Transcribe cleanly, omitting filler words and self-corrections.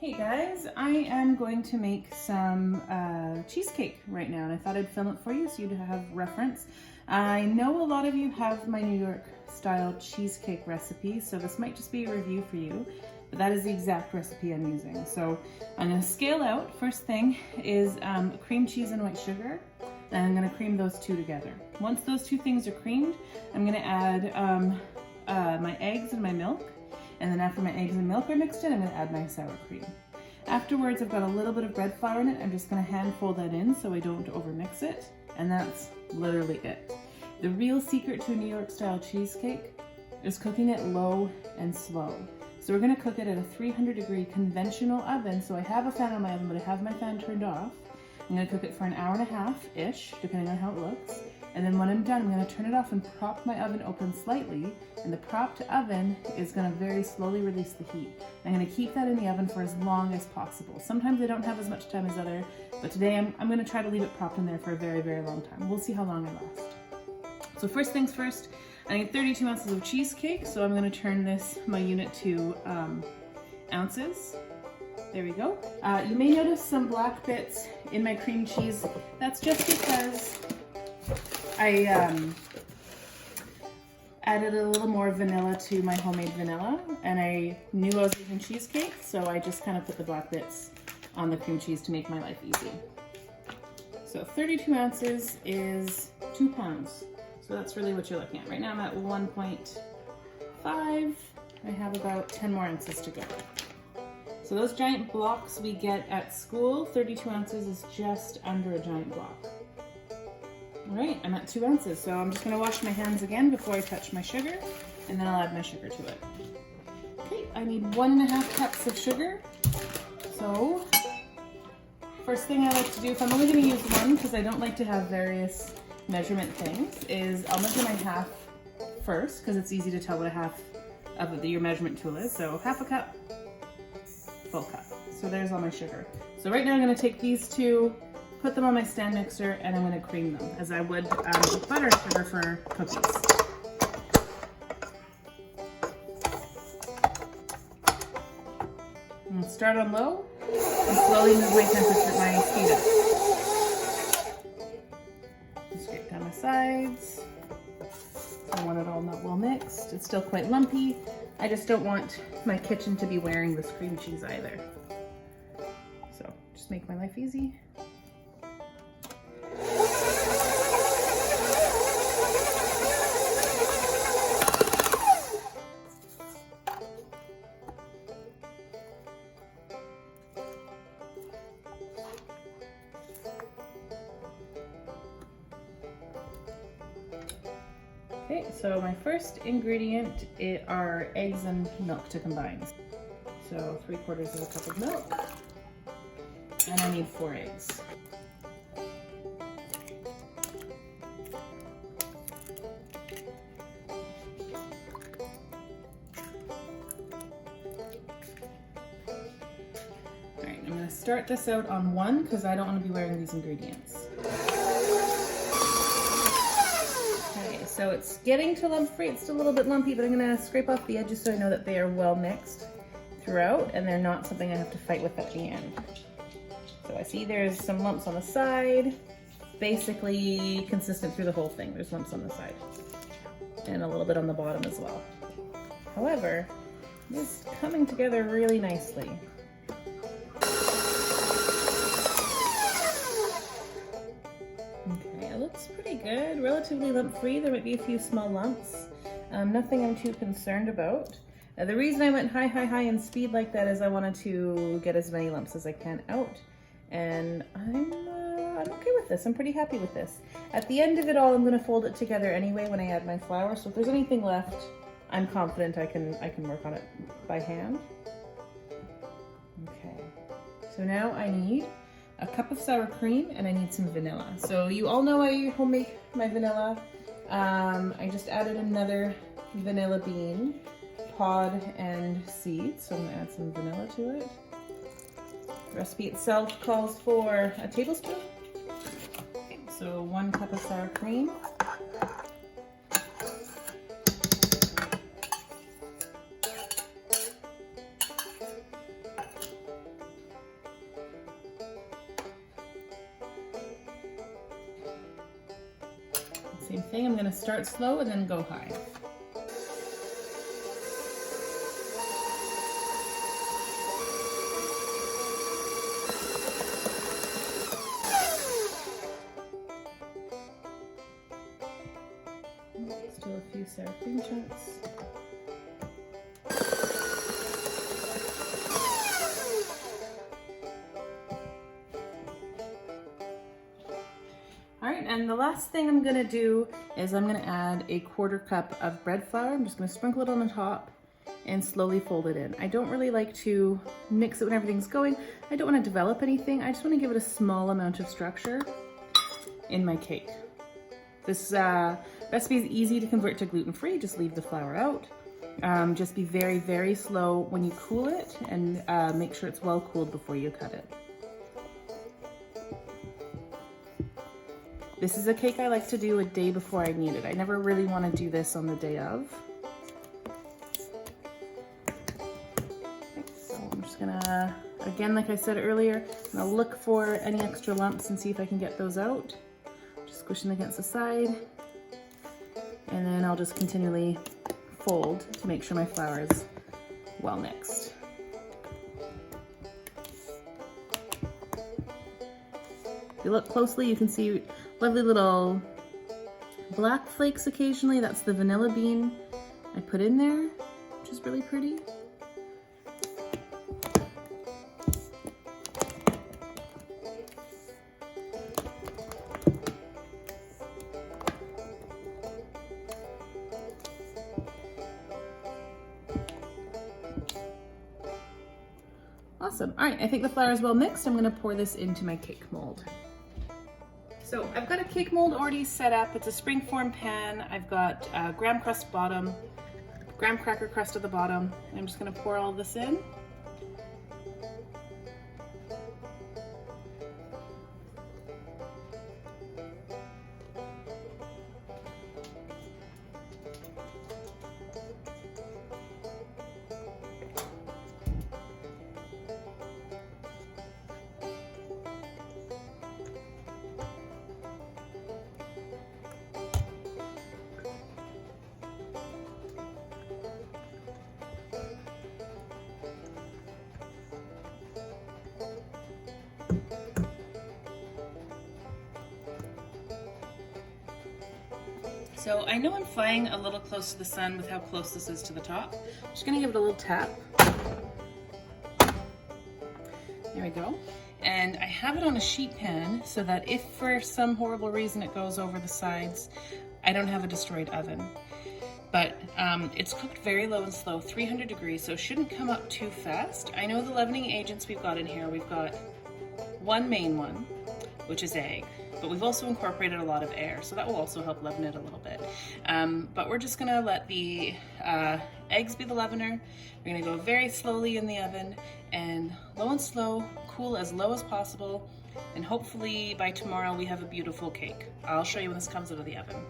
Hey guys, I am going to make some cheesecake right now, and I thought I'd film it for you so you'd have reference. I know a lot of you have my New York style cheesecake recipe, so this might just be a review for you, but that is the exact recipe I'm using. So I'm going to scale out. First thing is cream cheese and white sugar, and I'm going to cream those two together. Once those two things are creamed, I'm going to add my eggs and my milk. And then after my eggs and milk are mixed in, I'm going to add my sour cream. Afterwards, I've got a little bit of bread flour in it. I'm just going to hand fold that in so I don't overmix it. And that's literally it. The real secret to a New York style cheesecake is cooking it low and slow. So we're going to cook it at a 300-degree conventional oven. So I have a fan on my oven, but I have my fan turned off. I'm going to cook it for an hour and a half-ish, depending on how it looks. And then when I'm done, I'm going to turn it off and prop my oven open slightly. And the propped oven is going to very slowly release the heat. I'm going to keep that in the oven for as long as possible. Sometimes I don't have as much time as other, but today I'm going to try to leave it propped in there for a very, very long time. We'll see how long I last. So first things first, I need 32 ounces of cheesecake. So I'm going to turn my unit to ounces. There we go. You may notice some black bits in my cream cheese. That's just because I added a little more vanilla to my homemade vanilla, and I knew I was using cheesecake, so I just kind of put the black bits on the cream cheese to make my life easy. So 32 ounces is 2 pounds. So that's really what you're looking at. Right now I'm at 1.5. I have about 10 more ounces to go. So those giant blocks we get at school, 32 ounces is just under a giant block. All right, I'm at 2 ounces, so I'm just gonna wash my hands again before I touch my sugar, and then I'll add my sugar to it. Okay, I need 1.5 cups of sugar. So, first thing I like to do, if I'm only gonna use one, because I don't like to have various measurement things, is I'll measure my half first, because it's easy to tell what a half of your measurement tool is. So half a cup, full cup. So there's all my sugar. So right now I'm gonna take these two, put them on my stand mixer, and I'm going to cream them as I would butter sugar for cookies. I'm going to start on low and slowly move my temperature, my speed up. Scrape down my sides. I want it all not well mixed. It's still quite lumpy. I just don't want my kitchen to be wearing this cream cheese either. So just make my life easy. Okay, so my first ingredient are eggs and milk to combine. So 3/4 of a cup of milk, and I need 4 eggs. All right, I'm gonna start this out on 1 because I don't want to be wearing these ingredients. So it's getting to lump free. It's still a little bit lumpy, but I'm gonna scrape off the edges so I know that they are well mixed throughout and they're not something I have to fight with at the end. So I see there's some lumps on the side, basically consistent through the whole thing. There's lumps on the side and a little bit on the bottom as well. However, it's coming together really nicely. Looks pretty good, relatively lump-free. There might be a few small lumps. Nothing I'm too concerned about. The reason I went high in speed like that is I wanted to get as many lumps as I can out. And I'm okay with this. I'm pretty happy with this. At the end of it all, I'm going to fold it together anyway when I add my flour. So if there's anything left, I'm confident I can work on it by hand. Okay. So now I need a cup of sour cream, and I need some vanilla. So you all know I homemade my vanilla. I just added another vanilla bean, pod and seed, so I'm gonna add some vanilla to it. The recipe itself calls for a tablespoon. Okay, so 1 cup of sour cream. same thing. I'm gonna start slow and then go high. Still a few sour cream chunks. All right, and the last thing I'm gonna do is I'm gonna add a 1/4 cup of bread flour. I'm just gonna sprinkle it on the top and slowly fold it in. I don't really like to mix it when everything's going. I don't wanna develop anything. I just wanna give it a small amount of structure in my cake. This recipe is easy to convert to gluten-free. Just leave the flour out. Just be very, very slow when you cool it, and make sure it's well cooled before you cut it. This is a cake I like to do a day before I need it. I never really want to do this on the day of. Okay, so I'm just gonna, again, like I said earlier, I'm gonna look for any extra lumps and see if I can get those out. Just squish them against the side. And then I'll just continually fold to make sure my flour is well mixed. If you look closely, you can see lovely little black flakes occasionally. That's the vanilla bean I put in there, which is really pretty. Awesome. All right, I think the flour is well mixed. I'm gonna pour this into my cake mold. So I've got a cake mold already set up. It's a springform pan. I've got a graham crust bottom, graham cracker crust at the bottom. And I'm just gonna pour all this in. So I know I'm flying a little close to the sun with how close this is to the top. I'm just gonna give it a little tap. There we go. And I have it on a sheet pan so that if for some horrible reason it goes over the sides, I don't have a destroyed oven. But it's cooked very low and slow, 300 degrees, so it shouldn't come up too fast. I know the leavening agents we've got in here. We've got one main one, which is egg, but we've also incorporated a lot of air, so that will also help leaven it a little bit. But we're just gonna let the eggs be the leavener. We're gonna go very slowly in the oven, and low and slow, cool as low as possible, and hopefully by tomorrow we have a beautiful cake. I'll show you when this comes out of the oven.